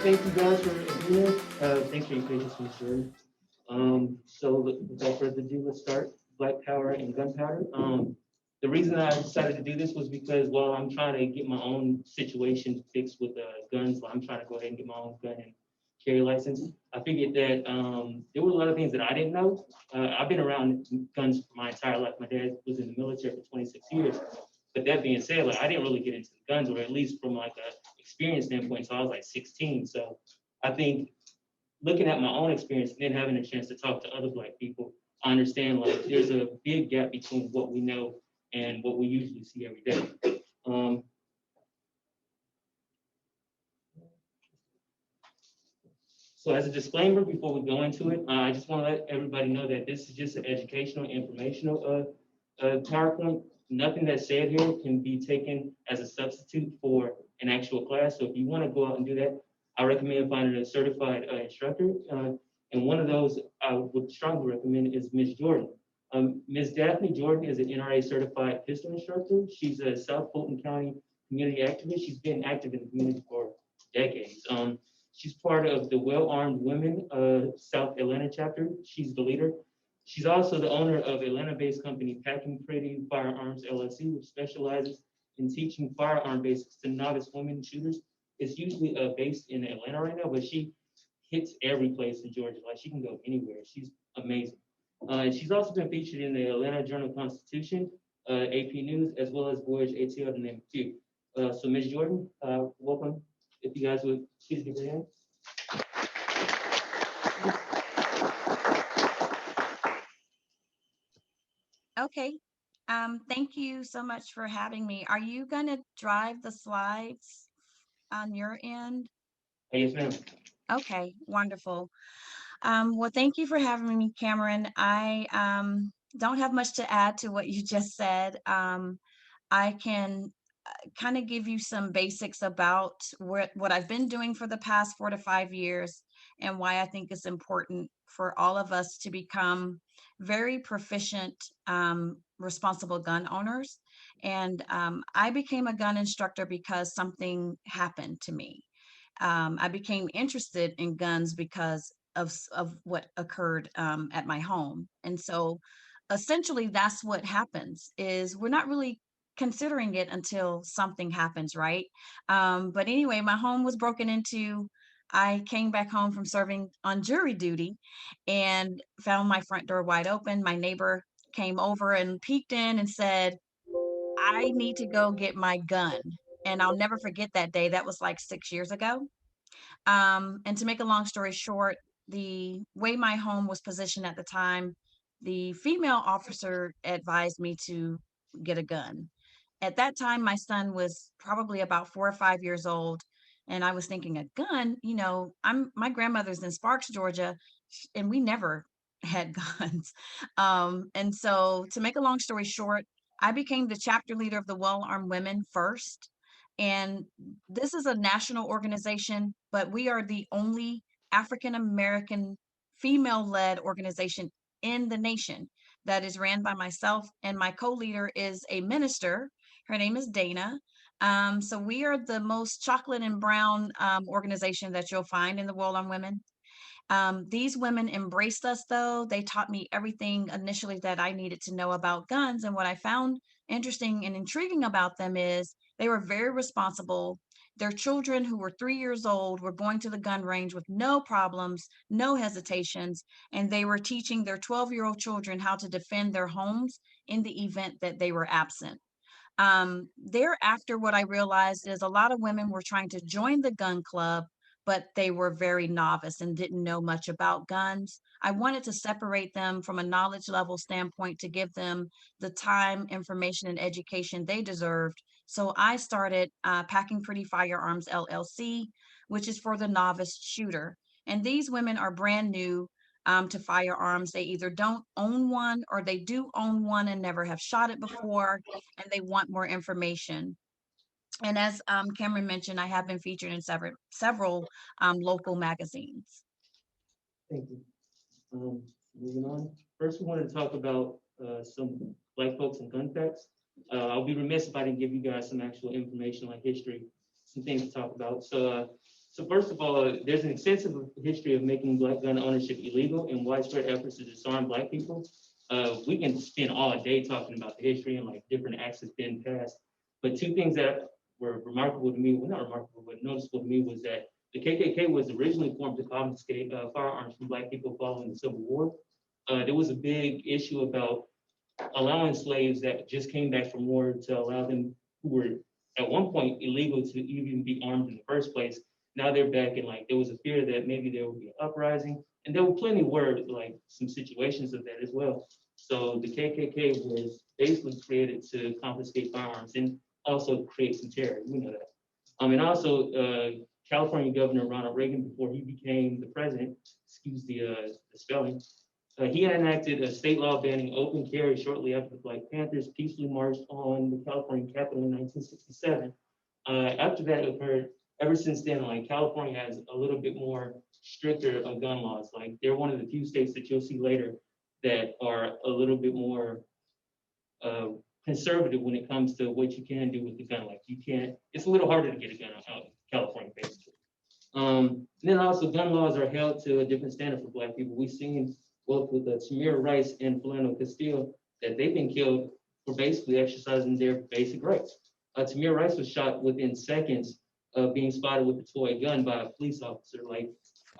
Thank you guys for being here. Thanks for your patience, Ms. Jordan. Without further ado, let's start. Black power and gunpowder. The reason I decided to do this was because while I'm trying to get my own situation fixed with guns, I'm trying to go ahead and get my own gun and carry license. I figured that there were a lot of things that I didn't know. I've been around guns for my entire life. My dad was in the military for 26 years. But that being said, like I didn't really get into the guns, or at least from like a experience standpoint, so I was like 16. So I think looking at my own experience and then having a chance to talk to other Black people, I understand like there's a big gap between what we know and what we usually see every day. So as a disclaimer, before we go into it, I just want to let everybody know that this is just an educational, informational PowerPoint. Nothing that's said here can be taken as a substitute for an actual class. So if you want to go out and do that, I recommend finding a certified instructor. And one of those I would strongly recommend is Ms. Jordan. Ms. Daphne Jordan is an NRA certified pistol instructor. She's a South Fulton County community activist. She's been active in the community for decades. She's part of the Well Armed Women South Atlanta chapter. She's the leader. She's also the owner of Atlanta-based company Packing Pretty Firearms LLC, which specializes in teaching firearm basics to novice women shooters. It's usually based in Atlanta right now, but she hits every place in Georgia. Like she can go anywhere. She's amazing. And she's also been featured in the Atlanta Journal-Constitution, AP News, as well as Voyage ATL, to name a few. So Ms. Jordan, welcome. If you guys would please give your hand. Okay. Thank you so much for having me. Are you going to drive the slides on your end? Yes, ma'am. Okay, wonderful. Well, thank you for having me, Cameron. I don't have much to add to what you just said. I can kind of give you some basics about what I've been doing for the past 4 to 5 years and why I think it's important for all of us to become very proficient, responsible gun owners. And I became a gun instructor because something happened to me. I became interested in guns because of what occurred at my home. And so essentially that's what happens is we're not really considering it until something happens, right? But anyway, my home was broken into. I came back home from serving on jury duty and found my front door wide open. My neighbor came over and peeked in and said, I need to go get my gun. And I'll never forget that day. That was like 6 years ago. And to make a long story short, the way my home was positioned at the time, the female officer advised me to get a gun. At that time, my son was probably about 4 or 5 years old. And I was thinking, a gun, my grandmother's in Sparks, Georgia, and we never had guns. And so to make a long story short, I became the chapter leader of the Well Armed Women first. And this is a national organization, but we are the only African American female led organization in the nation that is ran by myself. And my co leader is a minister. Her name is Dana. So we are the most chocolate and brown organization that you'll find in the World on Women. These women embraced us, though. They taught me everything initially that I needed to know about guns. And what I found interesting and intriguing about them is they were very responsible. Their children, who were 3 years old, were going to the gun range with no problems, no hesitations, and they were teaching their 12-year-old children how to defend their homes in the event that they were absent. Thereafter, what I realized is a lot of women were trying to join the gun club, but they were very novice and didn't know much about guns. I wanted to separate them from a knowledge level standpoint to give them the time, information, and education they deserved. So I started Packing Pretty Firearms LLC, which is for the novice shooter. And these women are brand new to firearms. They either don't own one or they do own one and never have shot it before, and they want more information. And as Cameron mentioned, I have been featured in several local magazines. Thank you. Moving on. First, we wanted to talk about some Black folks and gun facts. I'll be remiss if I didn't give you guys some actual information like history, some things to talk about. So So first of all, there's an extensive history of making Black gun ownership illegal and widespread efforts to disarm Black people. We can spend all day talking about the history and like different acts that's been passed. But two things that were remarkable to me, well, not remarkable, but noticeable to me was that the KKK was originally formed to confiscate firearms from Black people following the Civil War. There was a big issue about allowing slaves that just came back from war to allow them who were at one point illegal to even be armed in the first place. Now they're back, and like there was a fear that maybe there would be an uprising, and there were plenty were like some situations of that as well. So the KKK was basically created to confiscate firearms and also create some terror. We know that. And also California Governor Ronald Reagan, before he became the president, excuse the spelling, he enacted a state law banning open carry shortly after the Black Panthers peacefully marched on the California Capitol in 1967. After that occurred, ever since then, like California has a little bit more stricter gun laws. Like they're one of the few states that you'll see later that are a little bit more uh, conservative when it comes to what you can do with the gun. Like you can't, it's a little harder to get a gun out in California, basically. Then also gun laws are held to a different standard for Black people. We've seen both with Tamir Rice and Philando Castile that they've been killed for basically exercising their basic rights. Tamir Rice was shot within seconds of being spotted with a toy gun by a police officer. Like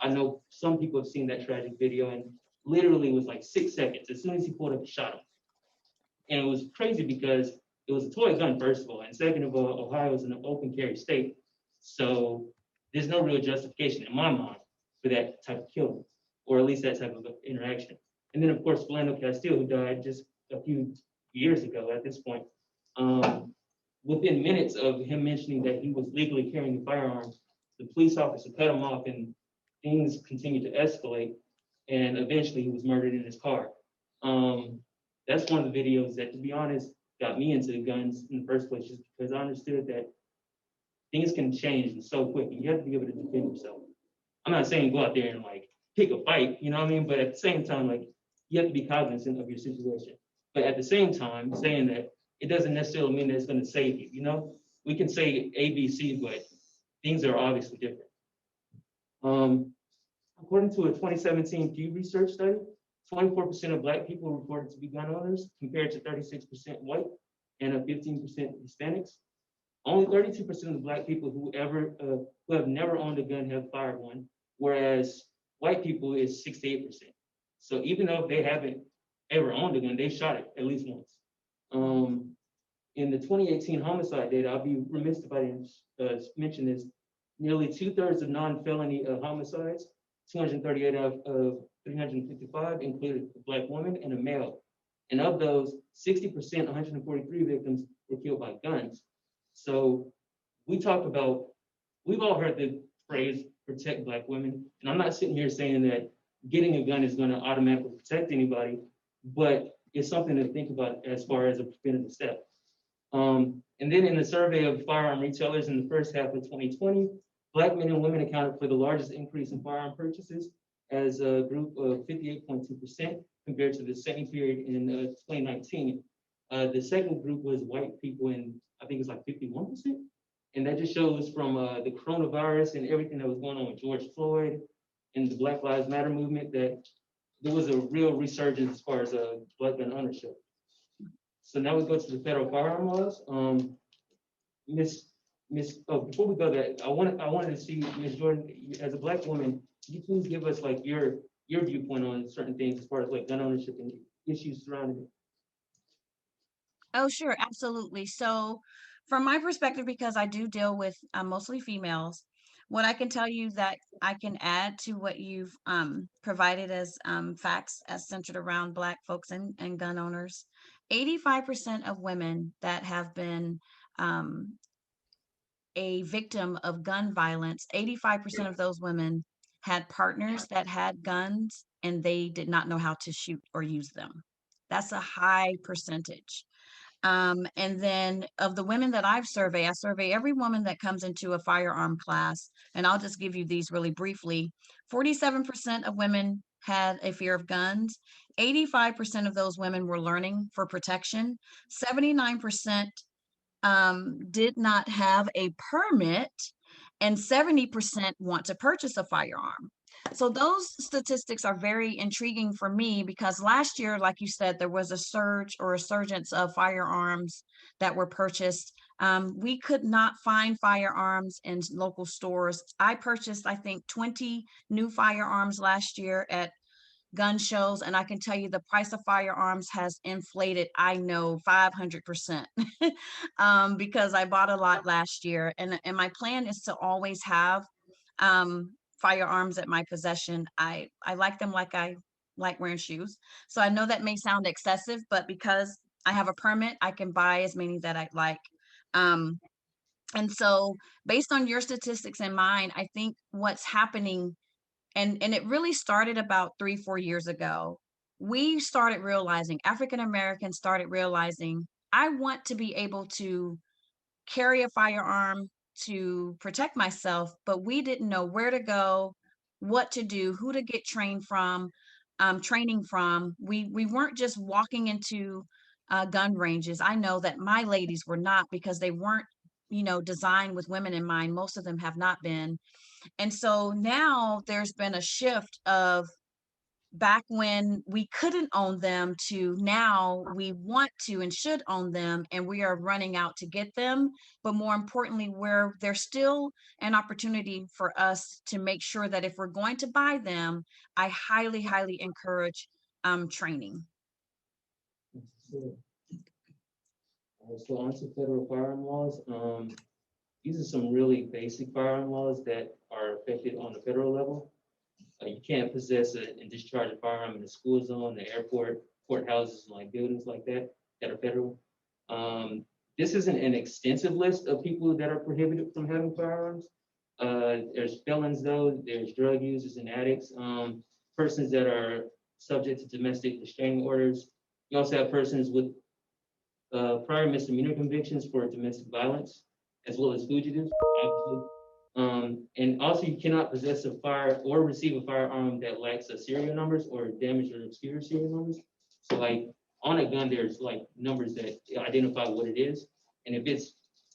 I know some people have seen that tragic video, and literally it was like 6 seconds. As soon as he pulled up, he shot him. And it was crazy because it was a toy gun, first of all, and second of all, Ohio is an open carry state, so there's no real justification in my mind for that type of killing, or at least that type of interaction. And then, of course, Philando Castile, who died just a few years ago at this point, within minutes of him mentioning that he was legally carrying a firearm, the police officer cut him off, and things continued to escalate. And eventually, he was murdered in his car. That's one of the videos that, to be honest, got me into the guns in the first place, just because I understood that things can change so quick, and you have to be able to defend yourself. I'm not saying go out there and like pick a fight, you know what I mean? But at the same time, like you have to be cognizant of your situation. But at the same time, saying that it doesn't necessarily mean that it's going to save you. You know, we can say A, B, C, but things are obviously different. According to a 2017 Pew Research study, 24% of Black people reported to be gun owners, compared to 36% white and 15% Hispanics. Only 32% of Black people who have never owned a gun have fired one, whereas white people is 68%. So even though they haven't ever owned a gun, they shot it at least once. In the 2018 homicide data, I'll be remiss if I didn't mention this. Nearly 2/3 of non-felony homicides, 238 out of 355, included a Black woman and a male. And of those, 60%, 143 victims, were killed by guns. So we've all heard the phrase protect Black women. And I'm not sitting here saying that getting a gun is going to automatically protect anybody, but it's something to think about as far as a preventative step. And then in the survey of firearm retailers in the first half of 2020, Black men and women accounted for the largest increase in firearm purchases as a group of 58.2% compared to the same period in 2019. The second group was white people, and I think it's like 51%. And that just shows from the coronavirus and everything that was going on with George Floyd and the Black Lives Matter movement that there was a real resurgence as far as Black gun ownership. So now we go to the federal firearm laws. Before we go there, I wanted to see, Ms. Jordan, as a Black woman, can you please give us like your viewpoint on certain things as far as like gun ownership and issues surrounding it? Oh, sure, absolutely. So, from my perspective, because I do deal with mostly females, what I can tell you that I can add to what you've provided as facts as centered around Black folks and gun owners, 85% of women that have been um, a victim of gun violence, 85% of those women had partners that had guns and they did not know how to shoot or use them. That's a high percentage. And then of the women that I survey every woman that comes into a firearm class, and I'll just give you these really briefly. 47% of women had a fear of guns. 85% of those women were learning for protection. 79% did not have a permit, and 70% want to purchase a firearm. So those statistics are very intriguing for me because last year, like you said, there was a surge or a surgence of firearms that were purchased. We could not find firearms in local stores. I purchased, I think, 20 new firearms last year at gun shows, and I can tell you the price of firearms has inflated, I know, 500%, because I bought a lot last year, and my plan is to always have firearms at my possession. I like them like I like wearing shoes. So I know that may sound excessive, but because I have a permit, I can buy as many that I like. Um, and so based on your statistics and mine, I think what's happening, and it really started about 3 4 years ago. We started realizing, African Americans started realizing, I want to be able to carry a firearm to protect myself, but we didn't know where to go, what to do, who to get training from. We weren't just walking into gun ranges. I know that my ladies were not, because they weren't, designed with women in mind. Most of them have not been. And so now there's been a shift of, back when we couldn't own them, to now we want to and should own them, and we are running out to get them. But more importantly, where there's still an opportunity for us to make sure that if we're going to buy them, I highly, highly encourage training. So, so on to federal firearm laws. These are some really basic firearm laws that are affected on the federal level. You can't possess and discharge a firearm in the school zone, the airport, courthouses, like buildings like that are federal. This isn't an extensive list of people that are prohibited from having firearms. There's felons, though. There's drug users and addicts. Persons that are subject to domestic restraining orders. You also have persons with prior misdemeanor convictions for domestic violence, as well as fugitives, actually. And also, you cannot possess a fire or receive a firearm that lacks a serial numbers or damaged or obscure serial numbers. So, like on a gun, there's like numbers that identify what it is, and if it's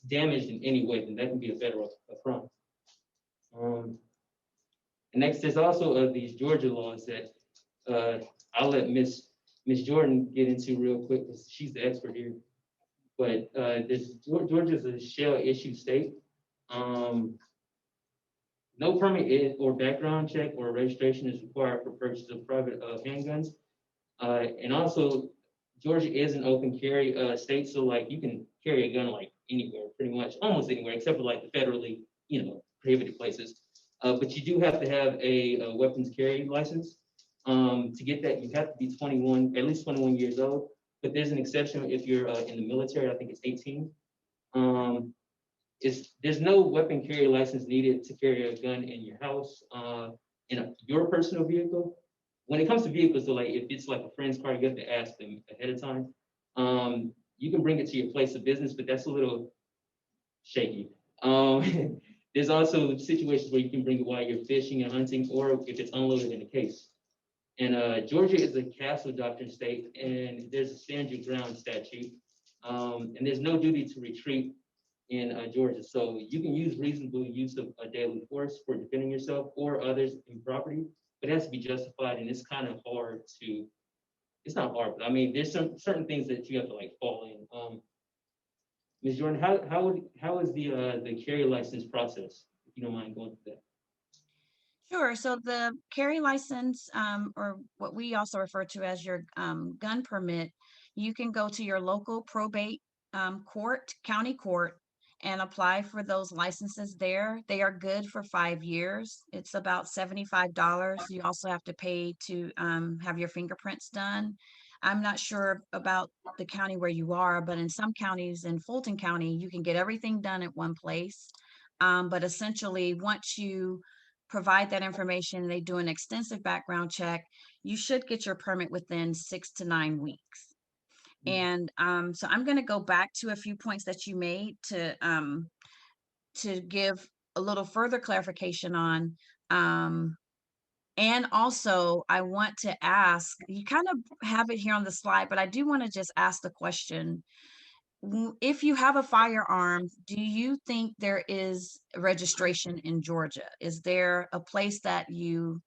damaged in any way, then that can be a federal crime. And next, there's also these Georgia laws that I'll let Miss Jordan get into real quick because she's the expert here. But Georgia's a shell issue state. No permit or background check or registration is required for purchase of private handguns. And also, Georgia is an open carry state, so like you can carry a gun like anywhere, pretty much, almost anywhere, except for like the federally, prohibited places. But you do have to have a weapons carry license. To get that, you have to be 21, at least 21 years old. But there's an exception if you're in the military. I think it's 18. There's no weapon carry license needed to carry a gun in your house, your personal vehicle. When it comes to vehicles, so like if it's like a friend's car, you have to ask them ahead of time. You can bring it to your place of business, but that's a little shaky. There's also situations where you can bring it while you're fishing and hunting, or if it's unloaded in a case. And Georgia is a castle doctrine state, and there's a stand your ground statute, and there's no duty to retreat in Georgia. So you can use reasonable use of a deadly force for defending yourself or others in property, but it has to be justified, and it's kind of hard to, it's not hard, but I mean, there's some certain things that you have to like fall in. Ms. Jordan, how is the carry license process, if you don't mind going through that? Sure. So the carry license, or what we also refer to as your gun permit, you can go to your local probate court, county court, and apply for those licenses there. They are good for 5 years. It's about $75. You also have to pay to have your fingerprints done. I'm not sure about the county where you are, but in some counties, in Fulton County, you can get everything done at one place. But essentially, once you provide that information, they do an extensive background check, you should get your permit within 6 to 9 weeks. And so I'm going to go back to a few points that you made to give a little further clarification on. And also, I want to ask, you kind of have it here on the slide, but I do want to just ask the question: if you have a firearm, do you think there is registration in Georgia? Is there a place that you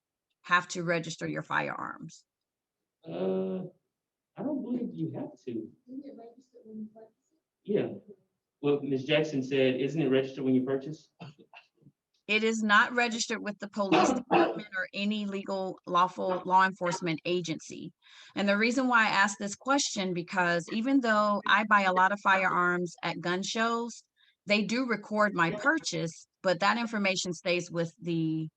have to register your firearms? Uh, I don't believe you have to. Yeah. Well, Ms. Jackson said, isn't it registered when you purchase? It is not registered with the police department or any legal lawful law enforcement agency. And the reason why I ask this question, because even though I buy a lot of firearms at gun shows, they do record my purchase, but that information stays with the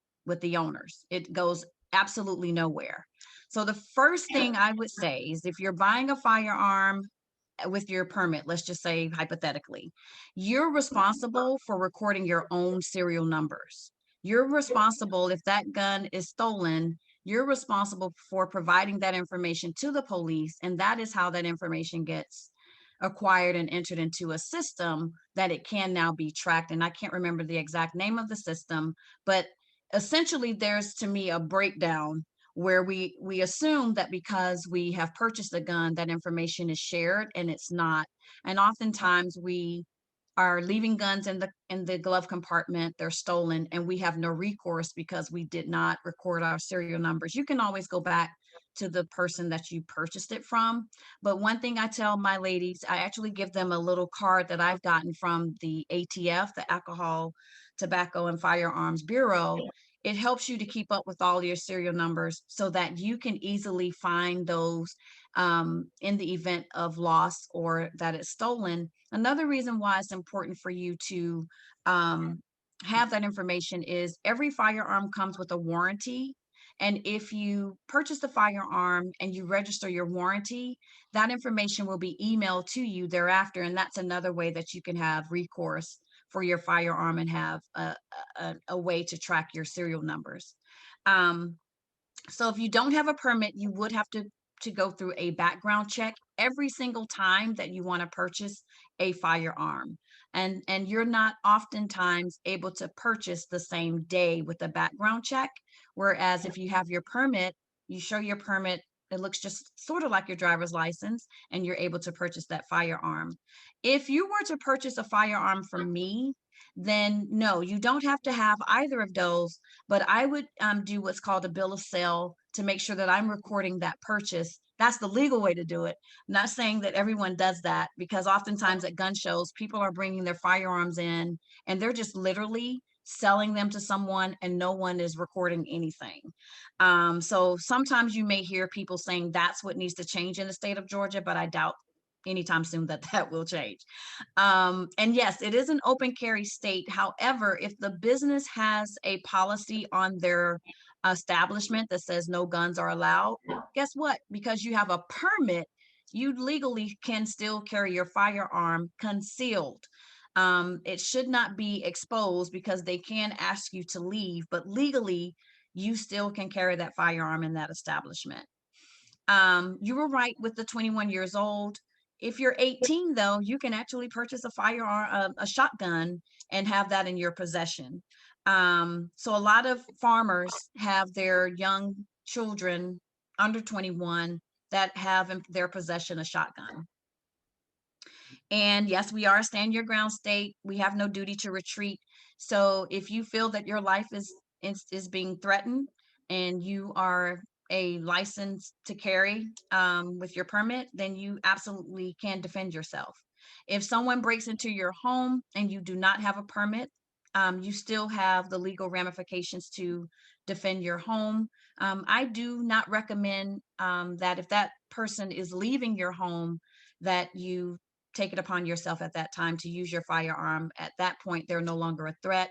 owners. It goes absolutely nowhere. So the first thing I would say is if you're buying a firearm with your permit, let's just say hypothetically, you're responsible for recording your own serial numbers. You're responsible if that gun is stolen, you're responsible for providing that information to the police. And that is how that information gets acquired and entered into a system that it can now be tracked. And I can't remember the exact name of the system, but essentially there's to me a breakdown where we assume that because we have purchased a gun, that information is shared, and it's not. And oftentimes we are leaving guns in the glove compartment, they're stolen, and we have no recourse because we did not record our serial numbers. You can always go back to the person that you purchased it from. But one thing I tell my ladies, I actually give them a little card that I've gotten from the ATF, the Alcohol, Tobacco, and Firearms Bureau. It helps you to keep up with all your serial numbers so that you can easily find those in the event of loss or that it's stolen. Another reason why it's important for you to um, have that information is every firearm comes with a warranty. And if you purchase the firearm and you register your warranty, that information will be emailed to you thereafter. And that's another way that you can have recourse for your firearm and have a way to track your serial numbers. Um, so if you don't have a permit, you would have to go through a background check every single time that you want to purchase a firearm. And you're not oftentimes able to purchase the same day with a background check. Whereas if you have your permit, you show your permit, it looks just sort of like your driver's license, and you're able to purchase that firearm. If you were to purchase a firearm from me, then no, you don't have to have either of those, but I would do what's called a bill of sale to make sure that I'm recording that purchase. That's the legal way to do it. I'm not saying that everyone does that, because oftentimes at gun shows, people are bringing their firearms in and they're just literally selling them to someone and no one is recording anything. So sometimes you may hear people saying that's what needs to change in the state of Georgia, but I doubt anytime soon that that will change. And yes, it is an open carry state. However, if the business has a policy on their establishment that says no guns are allowed, guess what? Because you have a permit, you legally can still carry your firearm concealed. It should not be exposed because they can ask you to leave, but legally, you still can carry that firearm in that establishment. You were right with the 21 years old. If you're 18, though, you can actually purchase a firearm, a shotgun, and have that in your possession. So a lot of farmers have their young children under 21 that have in their possession a shotgun. And yes, we are a stand your ground state. We have no duty to retreat. So if you feel that your life is being threatened and you are a license to carry with your permit, then you absolutely can defend yourself. If someone breaks into your home and you do not have a permit, you still have the legal ramifications to defend your home. I do not recommend that if that person is leaving your home, that you take it upon yourself at that time to use your firearm. At that point, they're no longer a threat.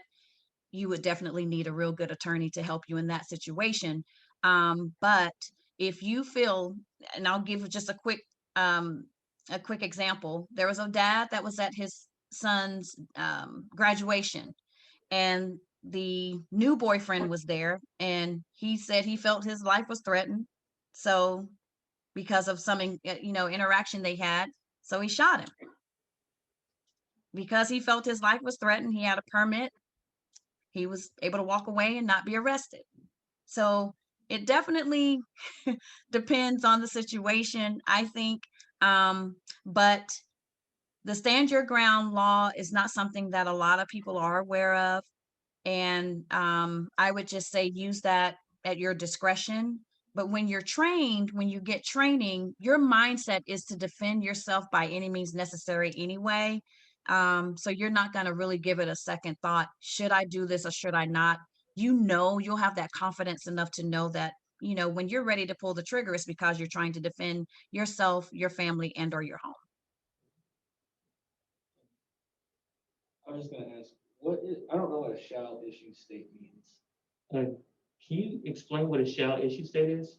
You would definitely need a real good attorney to help you in that situation. But if you feel, and I'll give just a quick example. There was a dad that was at his son's graduation, and the new boyfriend was there, and he said he felt his life was threatened. So because of some interaction they had, so he shot him because he felt his life was threatened. He had a permit. He was able to walk away and not be arrested. So it definitely depends on the situation, I think. But The stand your ground law is not something that a lot of people are aware of. And I would just say use that at your discretion. But when you're trained, when you get training, your mindset is to defend yourself by any means necessary anyway. So you're not going to really give it a second thought. Should I do this or should I not? You know, you'll have that confidence enough to know that, you know, when you're ready to pull the trigger, it's because you're trying to defend yourself, your family, and or your home. I was just gonna ask, I don't know what a shall issue state means. Can you explain what a shall issue state is?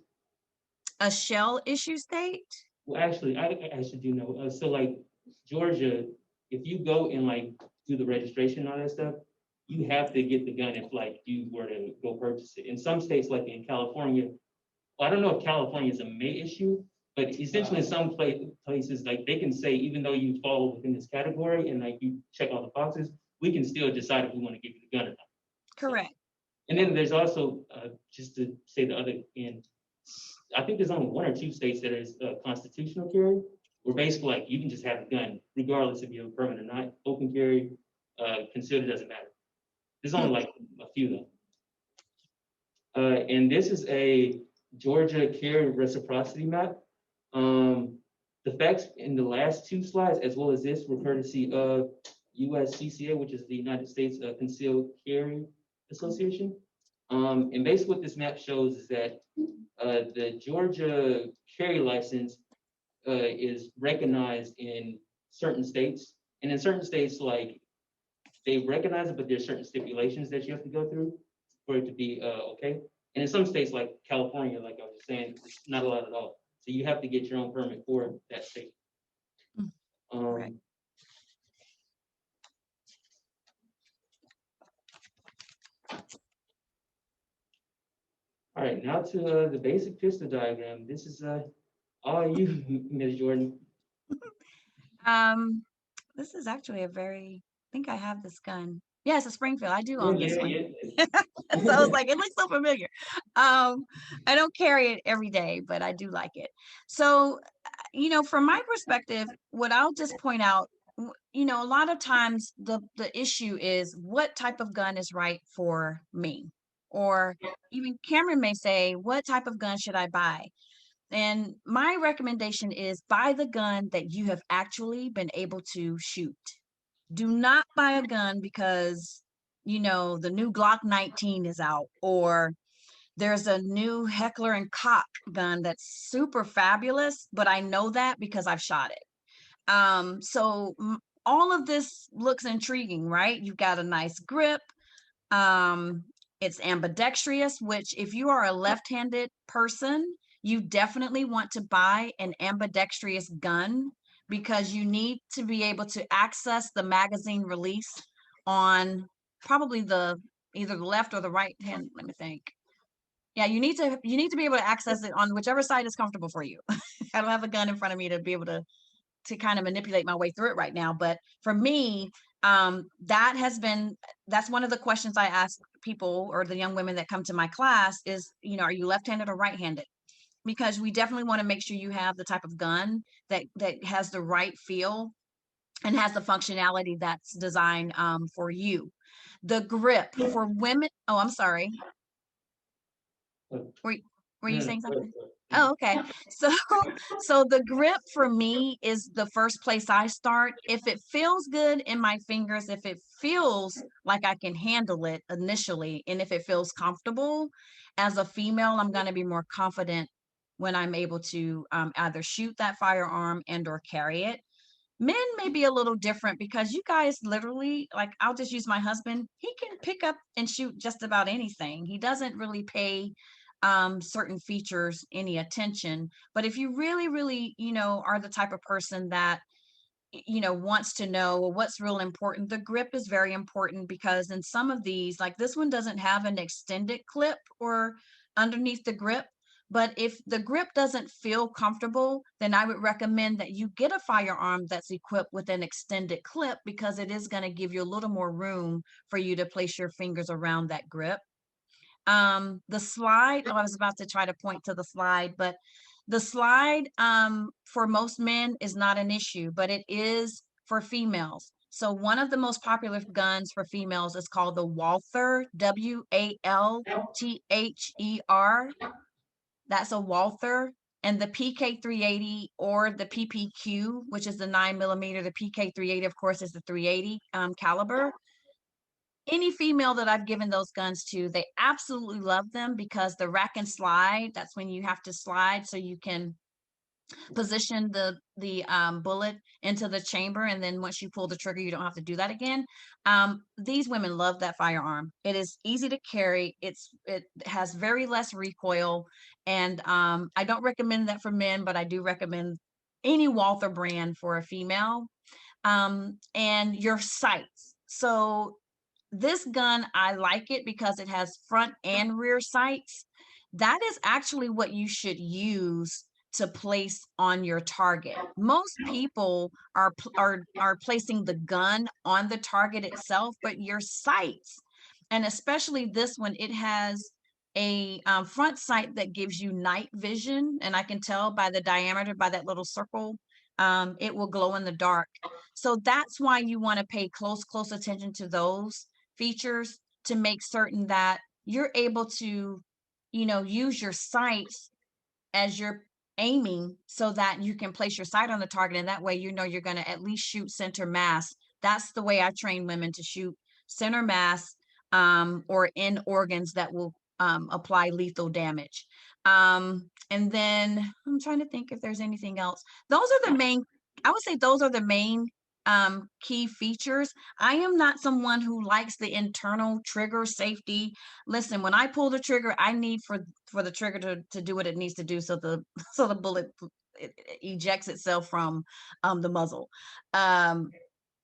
A shell issue state? Well, actually, I should do know. So like Georgia, if you go and like do the registration and all that stuff, you have to get the gun if like you were to go purchase it. In some states, like in California, well, I don't know if California is a May issue, but essentially in some places, like they can say, even though you fall within this category and like you check all the boxes, we can still decide if we want to give you the gun or not. Correct. And then there's also, just to say the other end, I think there's only one or two states that is constitutional carry, where basically like you can just have a gun regardless if you have a permit or not. Open carry, concealed, doesn't matter. There's only like a few though. And this is a Georgia carry reciprocity map. The facts in the last two slides, as well as this, were courtesy of USCCA, which is the United States Concealed Carry Association. And basically what this map shows is that the Georgia carry license is recognized in certain states. And in certain states, like they recognize it, but there's certain stipulations that you have to go through for it to be okay. And in some states, like California, like I was just saying, it's not allowed at all. So you have to get your own permit for that state. Right. All right, now to the basic pistol diagram. This is all you, Ms. Jordan. This is actually a very, I think I have this gun. Yeah, it's a Springfield. I do Yeah, own this yeah, one. yeah. So I was like, it looks so familiar. I don't carry it every day, but I do like it. So, you know, from my perspective, what I'll just point out, you know, a lot of times the issue is what type of gun is right for me. Or even Cameron may say, what type of gun should I buy? And my recommendation is buy the gun that you have actually been able to shoot. Do not buy a gun because, you know, the new Glock 19 is out, or there's a new Heckler and Koch gun that's super fabulous, but I know that because I've shot it. All of this looks intriguing, right? You've got a nice grip. Um, it's ambidextrous, which if you are a left-handed person, you definitely want to buy an ambidextrous gun because you need to be able to access the magazine release on probably either the left or the right hand. Let me think. Yeah, you need to be able to access it on whichever side is comfortable for you. I don't have a gun in front of me to be able to kind of manipulate my way through it right now. But for me, that's one of the questions I ask people or the young women that come to my class is, you know, are you left-handed or right-handed? Because we definitely want to make sure you have the type of gun that has the right feel and has the functionality that's designed for you. The grip for women. Oh, I'm sorry. Were, were you saying something? Oh, okay. So, so the grip for me is the first place I start. If it feels good in my fingers, if it feels like I can handle it initially, and if it feels comfortable, as a female, I'm going to be more confident when I'm able to either shoot that firearm and or carry it. Men may be a little different because you guys literally, like, I'll just use my husband. He can pick up and shoot just about anything. He doesn't really pay certain features any attention. But if you really, really, you know, are the type of person that, you know, wants to know, well, what's real important, the grip is very important because in some of these, like this one doesn't have an extended clip or underneath the grip. But if the grip doesn't feel comfortable, then I would recommend that you get a firearm that's equipped with an extended clip because it is going to give you a little more room for you to place your fingers around that grip. The slide, oh, I was about to try to point to the slide, but the slide for most men is not an issue, but it is for females. So one of the most popular guns for females is called the Walther, Walther. That's a Walther. And the PK380 or the PPQ, which is the 9mm, the PK380, of course, is the 380 caliber. Any female that I've given those guns to, they absolutely love them because the rack and slide, that's when you have to slide so you can position the bullet into the chamber, and then once you pull the trigger you don't have to do that again. These women love that firearm. It is easy to carry, it has very less recoil, and I don't recommend that for men, but I do recommend any Walther brand for a female. And your sights. So this gun, I like it because it has front and rear sights. That is actually what you should use to place on your target. Most people are placing the gun on the target itself, but your sights, and especially this one, it has a front sight that gives you night vision, and I can tell by the diameter, by that little circle, it will glow in the dark. So that's why you want to pay close attention to those features to make certain that you're able to, use your sights as you're aiming so that you can place your sight on the target. And that way, you're going to at least shoot center mass. That's the way I train women to shoot center mass, or in organs that will apply lethal damage. And then I'm trying to think if there's anything else. I would say those are the main key features. I am not someone who likes the internal trigger safety. Listen, when I pull the trigger, I need for the trigger to do what it needs to do so the so the bullet it ejects itself from the muzzle.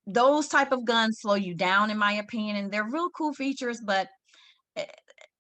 Those type of guns slow you down, in my opinion, and they're real cool features, but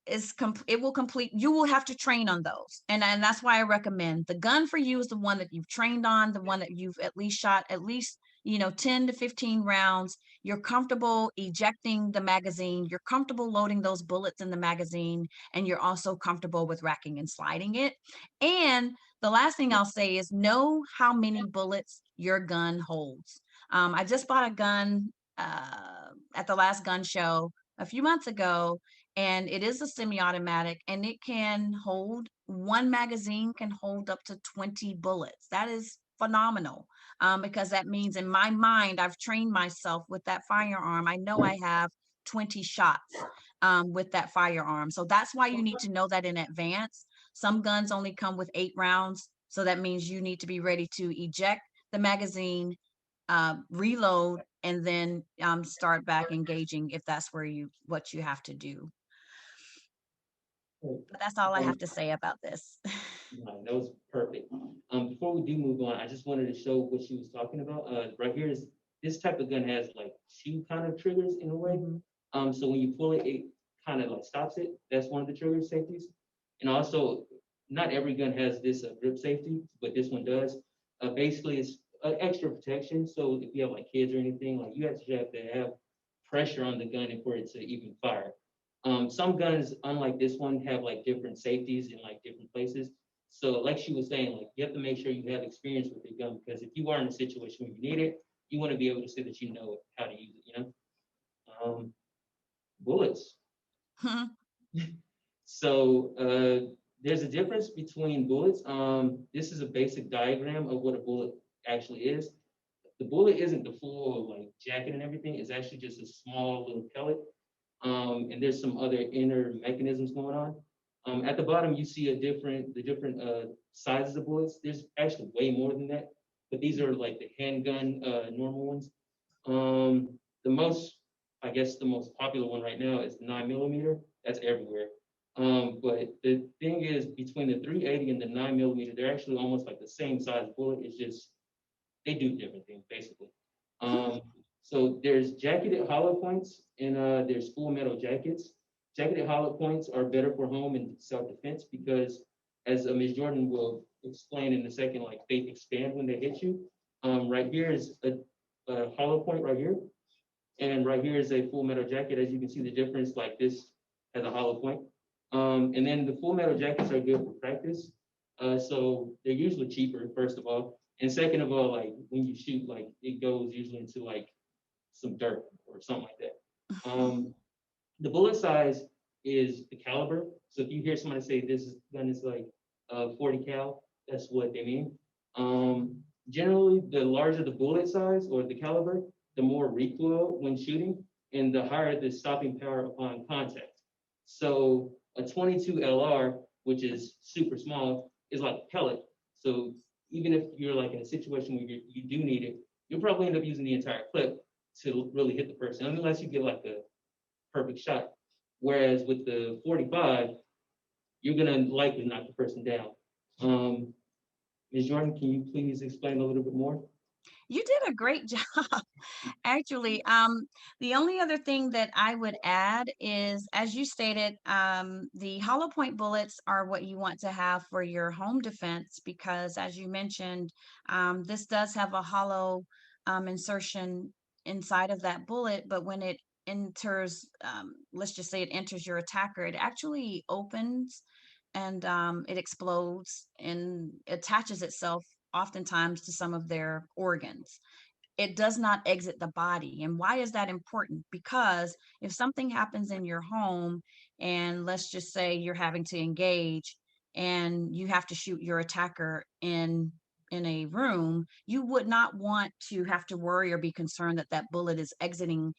you will have to train on those, and that's why I recommend the gun for you is the one that you've trained on, the one that you've at least shot 10 to 15 rounds. You're comfortable ejecting the magazine, you're comfortable loading those bullets in the magazine, and you're also comfortable with racking and sliding it. And the last thing I'll say is know how many bullets your gun holds. I just bought a gun at the last gun show a few months ago, and it is a semi-automatic, and it can hold, one magazine can hold up to 20 bullets. That is phenomenal, because that means in my mind, I've trained myself with that firearm. I know I have 20 shots with that firearm. So that's why you need to know that in advance. Some guns only come with 8 rounds. So that means you need to be ready to eject the magazine, reload, and then start back engaging if that's what you have to do. But that's all I have to say about this. No, that was perfect. Before we do move on, I just wanted to show what she was talking about. Right here is this type of gun has like 2 kind of triggers in a way. So when you pull it, it kind of like stops it. That's one of the trigger safeties. And also, not every gun has this grip safety, but this one does. Basically, it's extra protection. So if you have like kids or anything, like you actually have to have pressure on the gun for it to even fire. Some guns, unlike this one, have like different safeties in like different places. So like she was saying, like you have to make sure you have experience with the gun, because if you are in a situation where you need it, you want to be able to say that you know how to use it, Bullets. So there's a difference between bullets. This is a basic diagram of what a bullet actually is. The bullet isn't the full like jacket and everything. It's actually just a small little pellet. And there's some other inner mechanisms going on. At the bottom, you see the different sizes of bullets. There's actually way more than that, but these are like the handgun normal ones. I guess the most popular one right now is the 9mm. That's everywhere. But the thing is, between the 380 and the 9mm, they're actually almost like the same size bullet. It's just they do different things basically. So there's jacketed hollow points and there's full metal jackets. Jacketed hollow points are better for home and self-defense because, as Ms. Jordan will explain in a second, like they expand when they hit you. Right here is a hollow point right here. And right here is a full metal jacket. As you can see the difference, like this has a hollow point. And then the full metal jackets are good for practice. So they're usually cheaper, first of all. And second of all, like when you shoot, like it goes usually into like some dirt or something like that. The bullet size is the caliber. So if you hear somebody say this gun is like 40 cal, that's what they mean. Generally, the larger the bullet size or the caliber, the more recoil when shooting, and the higher the stopping power upon contact. So a 22 LR, which is super small, is like a pellet. So even if you're like in a situation where you do need it, you'll probably end up using the entire clip to really hit the person, unless you get like a perfect shot. Whereas with the 45, you're gonna likely knock the person down. Ms. Jordan, can you please explain a little bit more? You did a great job. Actually, the only other thing that I would add is, as you stated, the hollow point bullets are what you want to have for your home defense because, as you mentioned, this does have a hollow insertion inside of that bullet, but when it enters, let's just say it enters your attacker, it actually opens and it explodes and attaches itself oftentimes to some of their organs. It does not exit the body. And why is that important? Because if something happens in your home, and let's just say you're having to engage and you have to shoot your attacker in a room, you would not want to have to worry or be concerned that that bullet is exiting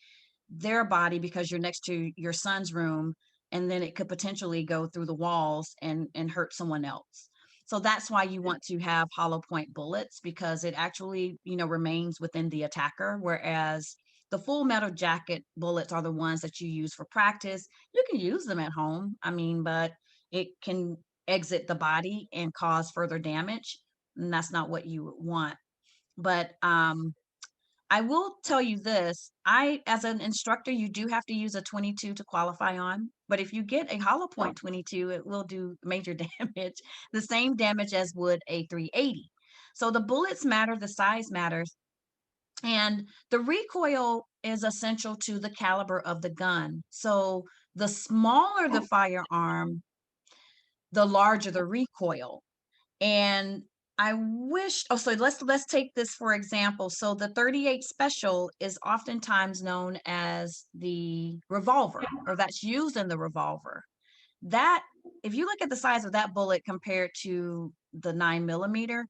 their body because you're next to your son's room, and then it could potentially go through the walls and hurt someone else. So that's why you want to have hollow point bullets, because it actually, remains within the attacker, whereas the full metal jacket bullets are the ones that you use for practice. You can use them at home, I mean, but it can exit the body and cause further damage, and that's not what you want. But I will tell you this, as an instructor, you do have to use a 22 to qualify on, but if you get a hollow point 22, it will do major damage, the same damage as would a 380. So the bullets matter, the size matters, and the recoil is essential to the caliber of the gun. So the smaller the firearm, the larger the recoil. And I wish, oh, so let's take this for example. So the 38 special is oftentimes known as the revolver, or that's used in the revolver. That, if you look at the size of that bullet compared to the 9mm,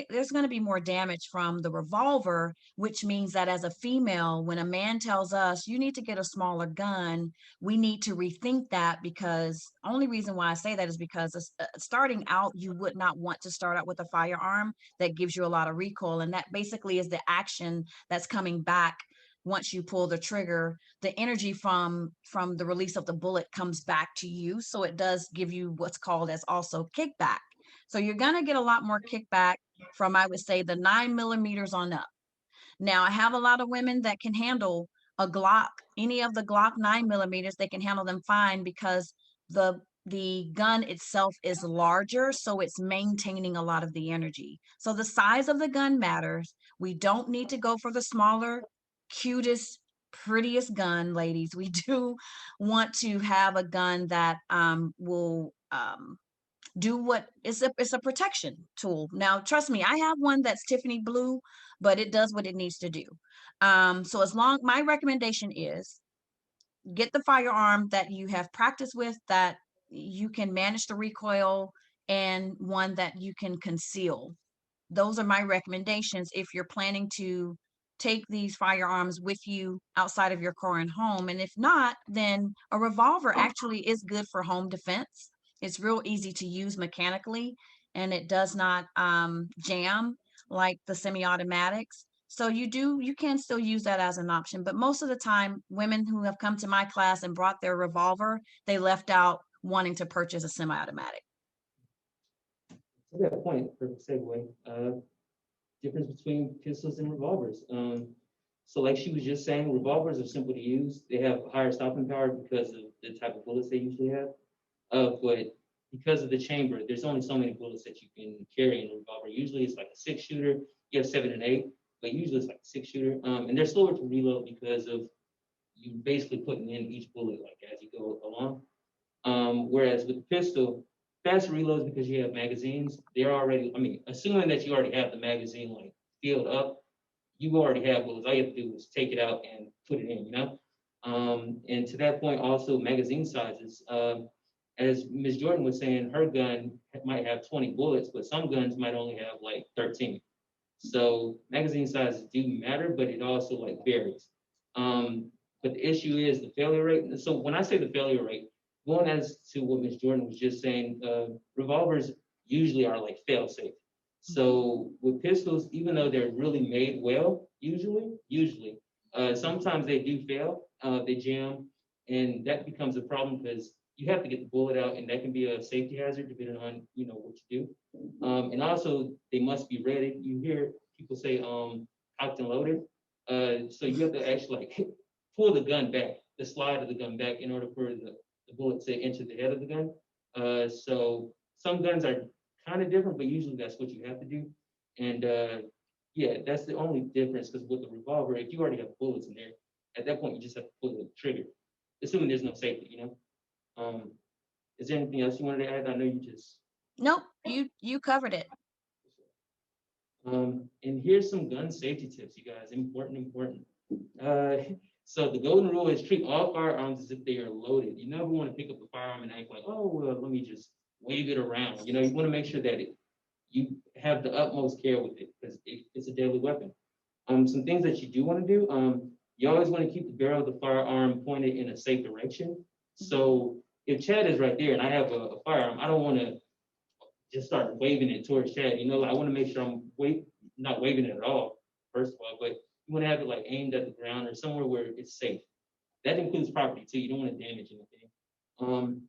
there's gonna be more damage from the revolver, which means that as a female, when a man tells us you need to get a smaller gun, we need to rethink that, because only reason why I say that is because starting out, you would not want to start out with a firearm that gives you a lot of recoil, and that basically is the action that's coming back once you pull the trigger. The energy from the release of the bullet comes back to you, so it does give you what's called as also kickback. So you're going to get a lot more kickback from, I would say, the 9mm on up. Now, I have a lot of women that can handle a Glock, any of the Glock 9mm, they can handle them fine because the gun itself is larger, so it's maintaining a lot of the energy. So the size of the gun matters. We don't need to go for the smaller, cutest, prettiest gun, ladies. We do want to have a gun that will do what it's a protection tool. Now, trust me, I have one that's Tiffany blue, but it does what it needs to do. So my recommendation is get the firearm that you have practiced with, that you can manage the recoil, and one that you can conceal. Those are my recommendations if you're planning to take these firearms with you outside of your car and home. And if not, then a revolver actually is good for home defense. It's real easy to use mechanically, and it does not jam like the semi-automatics. So you can still use that as an option. But most of the time, women who have come to my class and brought their revolver, they left out wanting to purchase a semi-automatic. That's a good point, perfect segue. Difference between pistols and revolvers. So like she was just saying, revolvers are simple to use. They have higher stopping power because of the type of bullets they usually have. But because of the chamber, there's only so many bullets that you can carry in a revolver. Usually it's like a 6-shooter. You have 7 and 8, but usually it's like a 6-shooter. And they're slower to reload because of you basically putting in each bullet like as you go along. Whereas with the pistol, fast reloads, because you have magazines, they're already, I mean, assuming that you already have the magazine like filled up, you already have bullets. All you have to do is take it out and put it in, you know? And to that point, also magazine sizes. As Ms. Jordan was saying, her gun might have 20 bullets, but some guns might only have like 13. So magazine sizes do matter, but it also like varies. But the issue is the failure rate. So when I say the failure rate, going as to what Ms. Jordan was just saying, revolvers usually are like fail safe. So with pistols, even though they're really made well, usually, sometimes they do fail, they jam, and that becomes a problem because you have to get the bullet out, and that can be a safety hazard depending on what you do. And also they must be ready. You hear people say cocked and loaded. So you have to actually like pull the gun back, the slide of the gun back in order for the bullet to enter the head of the gun. So some guns are kind of different, but usually that's what you have to do. And yeah, that's the only difference because with the revolver, if you already have bullets in there, at that point you just have to pull the trigger, assuming there's no safety. Is there anything else you wanted to add? I know you just. Nope, you covered it. And here's some gun safety tips, you guys. Important. Uh, so the golden rule is treat all firearms as if they are loaded. You never want to pick up a firearm and act like, oh, well, let me just wave it around. You want to make sure that you have the utmost care with it because it's a deadly weapon. Some things that you do want to do, you always want to keep the barrel of the firearm pointed in a safe direction. So if Chad is right there and I have a firearm, I don't want to just start waving it towards Chad. I want to make sure I'm not waving it at all, first of all, but you want to have it like aimed at the ground or somewhere where it's safe. That includes property too. You don't want to damage anything.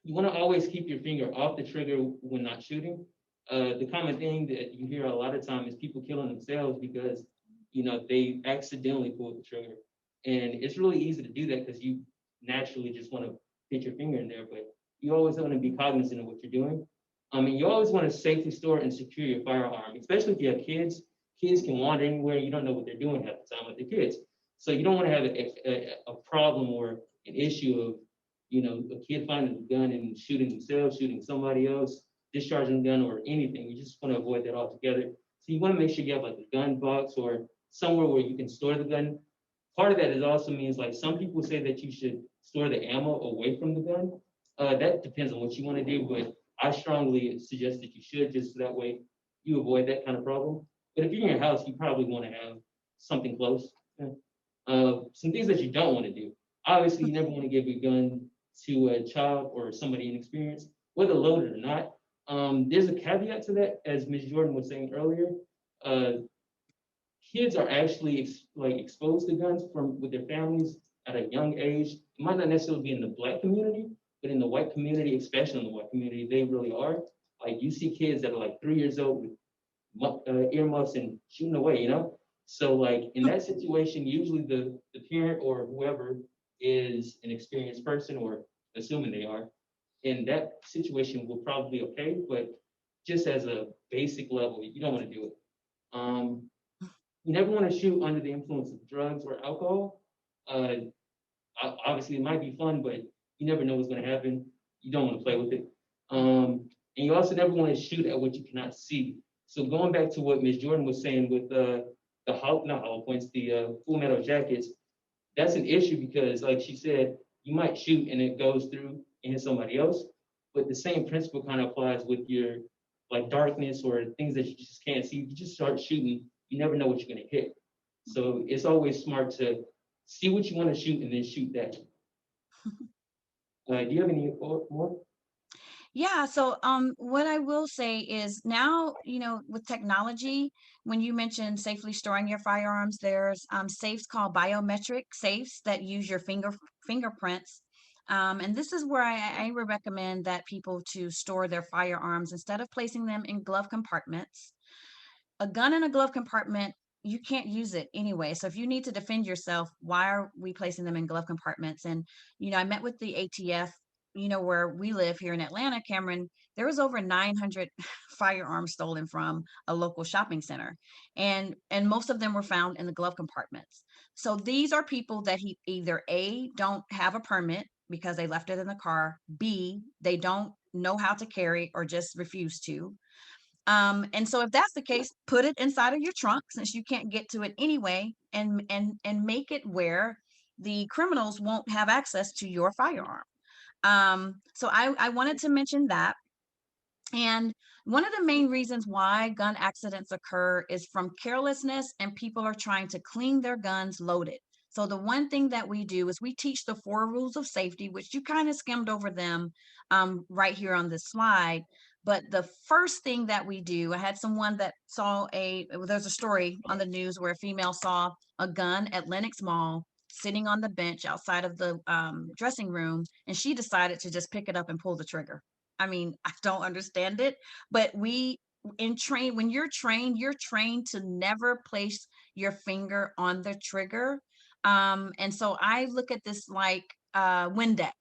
You want to always keep your finger off the trigger when not shooting. The common thing that you hear a lot of time is people killing themselves because they accidentally pulled the trigger, and it's really easy to do that because you naturally just want to fit your finger in there, but you always want to be cognizant of what you're doing. And you always want to safely store and secure your firearm, especially if you have kids. Kids can wander anywhere. You don't know what they're doing half the time with the kids. So you don't want to have a problem or an issue of, a kid finding a gun and shooting themselves, shooting somebody else, discharging a gun or anything. You just want to avoid that altogether. So you want to make sure you have like a gun box or somewhere where you can store the gun. Part of that is also means like some people say that you should store the ammo away from the gun. That depends on what you want to do, but I strongly suggest that you should, just so that way you avoid that kind of problem. But if you're in your house, you probably want to have something close. Some things that you don't want to do. Obviously, you never want to give your gun to a child or somebody inexperienced, whether loaded or not. There's a caveat to that, as Ms. Jordan was saying earlier. Kids are actually exposed to guns with their families at a young age. It might not necessarily be in the Black community, but in the white community, especially in the white community, they really are. Like you see kids that are like 3 years old with earmuffs and shooting away. So like in that situation, usually the parent or whoever is an experienced person, or assuming they are, in that situation will probably be okay. But just as a basic level, you don't want to do it. You never want to shoot under the influence of drugs or alcohol. Obviously, it might be fun, but you never know what's going to happen. You don't want to play with it. And you also never want to shoot at what you cannot see. So going back to what Ms. Jordan was saying with the not hollow points, the full metal jackets, that's an issue because, like she said, you might shoot and it goes through and hit somebody else. But the same principle kind of applies with your like darkness or things that you just can't see. You just start shooting, you never know what you're going to hit. So it's always smart to see what you want to shoot and then shoot that. Do you have any more? Yeah, so what I will say is now, with technology, when you mentioned safely storing your firearms, there's safes called biometric safes that use your fingerprints. And this is where I would recommend that people to store their firearms instead of placing them in glove compartments. A gun in a glove compartment, you can't use it anyway. So if you need to defend yourself, why are we placing them in glove compartments? And, I met with the ATF, where we live here in Atlanta, Cameron. There was over 900 firearms stolen from a local shopping center. And most of them were found in the glove compartments. So these are people that he either A, don't have a permit because they left it in the car. B, they don't know how to carry or just refuse to. And so if that's the case, put it inside of your trunk since you can't get to it anyway, and make it where the criminals won't have access to your firearm. So I wanted to mention that. And one of the main reasons why gun accidents occur is from carelessness, and people are trying to clean their guns loaded. So the one thing that we do is we teach the 4 rules of safety, which you kind of skimmed over them right here on this slide. But the first thing that we do, I had someone that saw there's a story on the news where a female saw a gun at Lenox Mall sitting on the bench outside of the dressing room, and she decided to just pick it up and pull the trigger. I mean, I don't understand it, but when you're trained to never place your finger on the trigger. And so I look at this like Windex.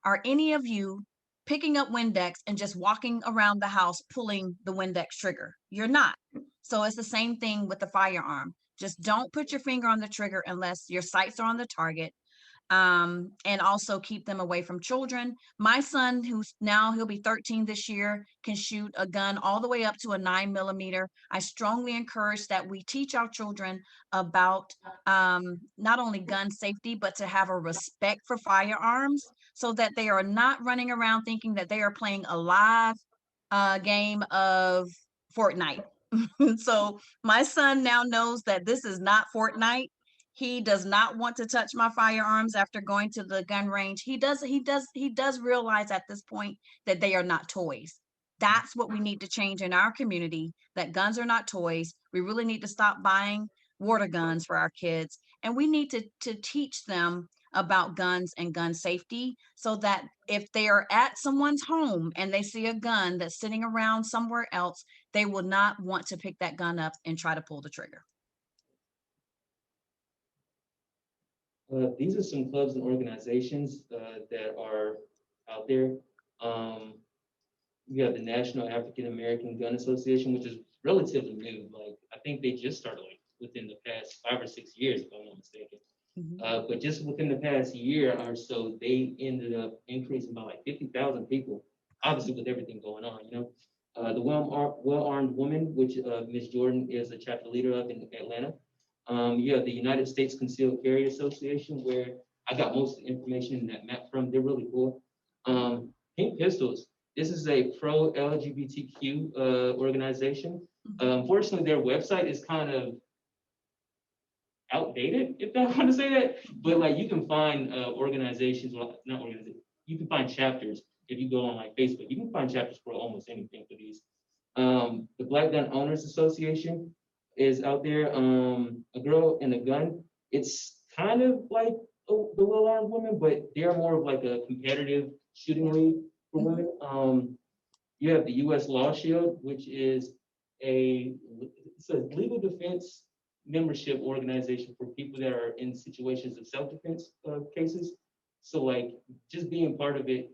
Are any of you picking up Windex and just walking around the house pulling the Windex trigger? You're not. So it's the same thing with the firearm. Just don't put your finger on the trigger unless your sights are on the target, and also keep them away from children. My son, he'll be 13 this year, can shoot a gun all the way up to a 9mm. I strongly encourage that we teach our children about not only gun safety, but to have a respect for firearms so that they are not running around thinking that they are playing a live game of Fortnite. So my son now knows that this is not Fortnite. He does not want to touch my firearms after going to the gun range. He does realize at this point that they are not toys. That's what we need to change in our community, that guns are not toys. We really need to stop buying water guns for our kids. And we need to teach them about guns and gun safety so that if they are at someone's home and they see a gun that's sitting around somewhere else, they will not want to pick that gun up and try to pull the trigger. These are some clubs and organizations that are out there. Um, you have the National African American Gun Association, which is relatively new. Like, I think they just started like within the past 5 or 6 years, if I'm not mistaken. But just within the past year or so, they ended up increasing by like 50,000 people, obviously with everything going on, you know. The Well-Armed Woman, which Ms. Jordan is a chapter leader of in Atlanta. You have the United States Concealed Carry Association, where I got most of the information in that map from. They're really cool. Pink Pistols. This is a pro-LGBTQ organization. Unfortunately, their website is kind of outdated, if I want to say that. But like, you can find organizations, well, not organizations, you can find chapters if you go on like Facebook. You can find chapters for almost anything for these. The Black Gun Owners Association is out there. A Girl and a Gun. It's kind of like the Well-Armed Women, but they're more of like a competitive shooting league for women. You have the U.S. Law Shield, which is it's a legal defense membership organization for people that are in situations of self-defense cases. So like, just being part of it,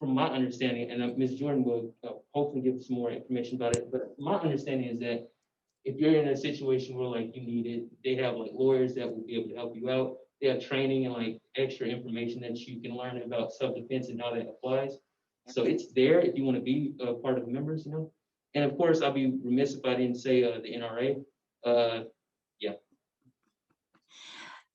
from my understanding, and Ms. Jordan will hopefully give some more information about it, but my understanding is that if you're in a situation where like you need it, they have like lawyers that will be able to help you out. They have training and like extra information that you can learn about self-defense and how that applies. So it's there if you want to be a part of the members, you know. And of course, I'll be remiss if I didn't say the NRA. Yeah.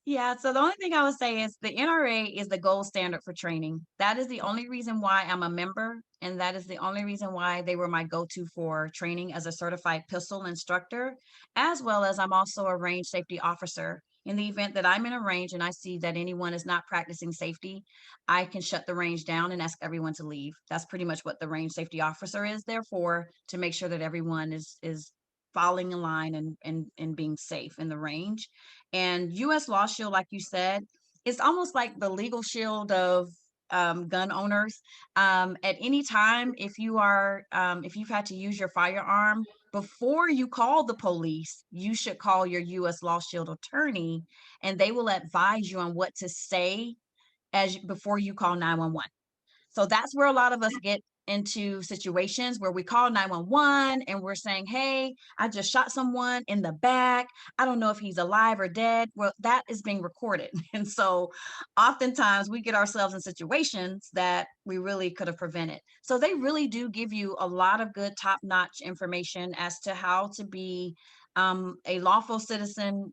Yeah, so the only thing I would say is the NRA is the gold standard for training. That is the only reason why I'm a member, and that is the only reason why they were my go-to for training as a certified pistol instructor, as well as I'm also a range safety officer. In the event that I'm in a range and I see that anyone is not practicing safety, I can shut the range down and ask everyone to leave. That's pretty much what the range safety officer is there for, to make sure that everyone is falling in line and being safe in the range. And US Law Shield, like you said, it's almost like the legal shield of gun owners. At any time, if you've had to use your firearm, before you call the police, you should call your US Law Shield attorney, and they will advise you on what to say before you call 911. So that's where a lot of us get into situations where we call 911 and we're saying, hey, I just shot someone in the back. I don't know if he's alive or dead. Well, that is being recorded. And so oftentimes we get ourselves in situations that we really could have prevented. So they really do give you a lot of good top-notch information as to how to be a lawful citizen,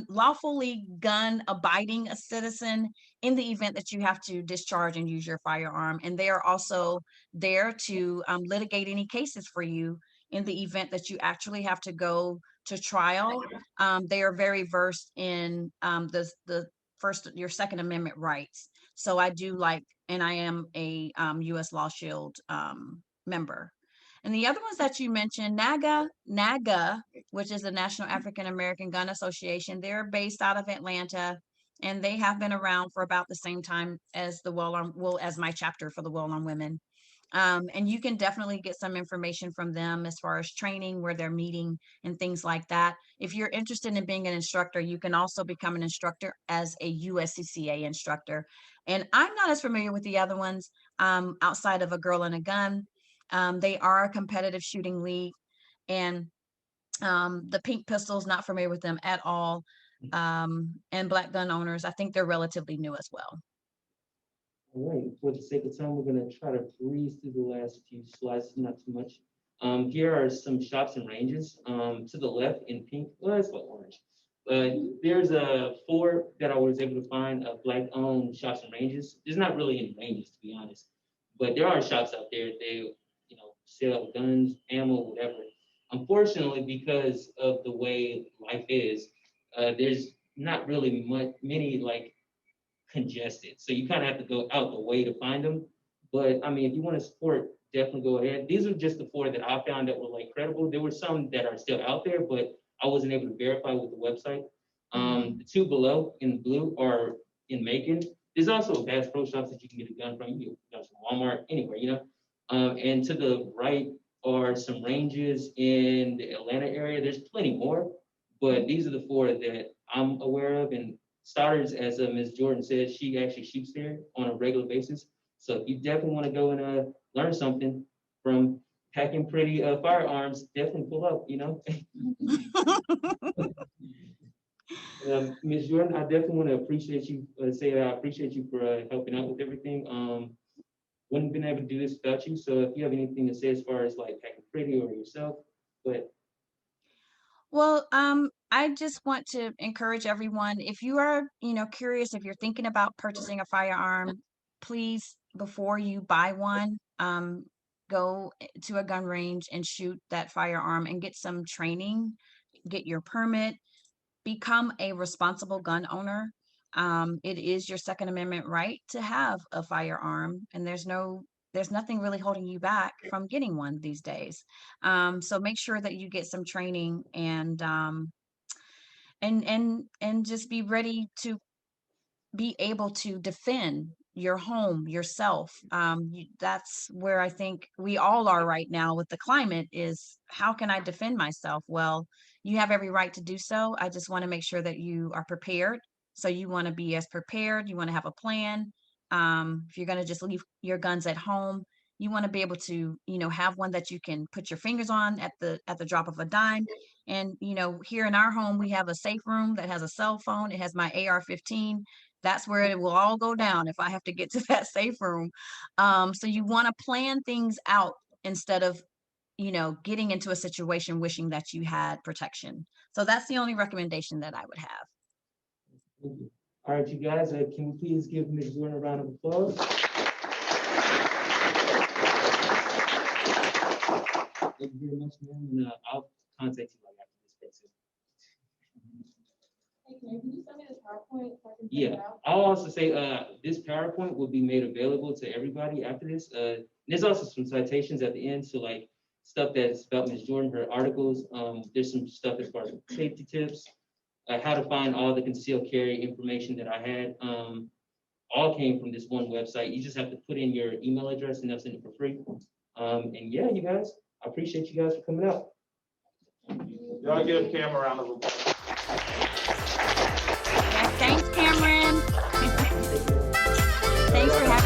lawfully gun abiding a citizen in the event that you have to discharge and use your firearm. And they are also there to litigate any cases for you in the event that you actually have to go to trial. They are very versed in your Second Amendment rights. So I do like, and I am a U.S. Law Shield member. And the other ones that you mentioned, NAGA, which is the National African American Gun Association, they're based out of Atlanta, and they have been around for about the same time as as my chapter for the Well Armed Women. And you can definitely get some information from them as far as training, where they're meeting and things like that. If you're interested in being an instructor, you can also become an instructor as a USCCA instructor. And I'm not as familiar with the other ones outside of A Girl and a Gun. They are a competitive shooting league, and the Pink Pistols, not familiar with them at all. And Black Gun Owners, I think they're relatively new as well. All right, for the sake of time, we're gonna try to breeze through the last few slides, not too much. Here are some shops and ranges. To the left in pink, well, it's like orange. There's a 4 that I was able to find of Black-owned shops and ranges. There's not really any ranges, to be honest, but there are shops out there. They, sell guns, ammo, whatever. Unfortunately, because of the way life is, there's not really many like congested. So you kind of have to go out the way to find them. But I mean, if you want to support, definitely go ahead. These are just the 4 that I found that were like credible. There were some that are still out there, but I wasn't able to verify with the website. The 2 below in blue are in Macon. There's also Bass Pro Shops that you can get a gun from. You can get from Walmart, anywhere, and to the right are some ranges in the Atlanta area. There's plenty more, but these are the 4 that I'm aware of. And starters, as Ms. Jordan said, she actually shoots there on a regular basis. So if you definitely want to go and learn something from packing pretty firearms, definitely pull up, Ms. Jordan, I definitely want to appreciate you, I appreciate you for helping out with everything. Wouldn't have been able to do this without you. So if you have anything to say as far as like packing pretty or yourself, but. Well, I just want to encourage everyone, if you are, curious, if you're thinking about purchasing a firearm, please, before you buy one, go to a gun range and shoot that firearm and get some training, get your permit, become a responsible gun owner. It is your Second Amendment right to have a firearm, and there's nothing really holding you back from getting one these days. So make sure that you get some training and just be ready to be able to defend your home, yourself. That's where I think we all are right now with the climate, is how can I defend myself? Well, you have every right to do so. I just want to make sure that you are prepared. So you want to be as prepared, you want to have a plan. If you're going to just leave your guns at home, you want to be able to, have one that you can put your fingers on at the drop of a dime. And, here in our home, we have a safe room that has a cell phone. It has my AR-15. That's where it will all go down if I have to get to that safe room. So you want to plan things out instead of, getting into a situation wishing that you had protection. So that's the only recommendation that I would have. Thank you. All right, you guys, can we please give Ms. Jordan a round of applause? Thank you very much, ma'am. And I'll contact you right after this. Hey, can you send me this PowerPoint so I can check Yeah, it out? I'll also say this PowerPoint will be made available to everybody after this. There's also some citations at the end, so like stuff that's about Ms. Jordan, her articles. There's some stuff as far as safety tips, how to find all the concealed carry information that I had. All came from this one website. You just have to put in your email address and they'll send it for free. And yeah, you guys, I appreciate you guys for coming out. Y'all give Cam a round of applause. Yes, thanks, Cameron. Thanks for having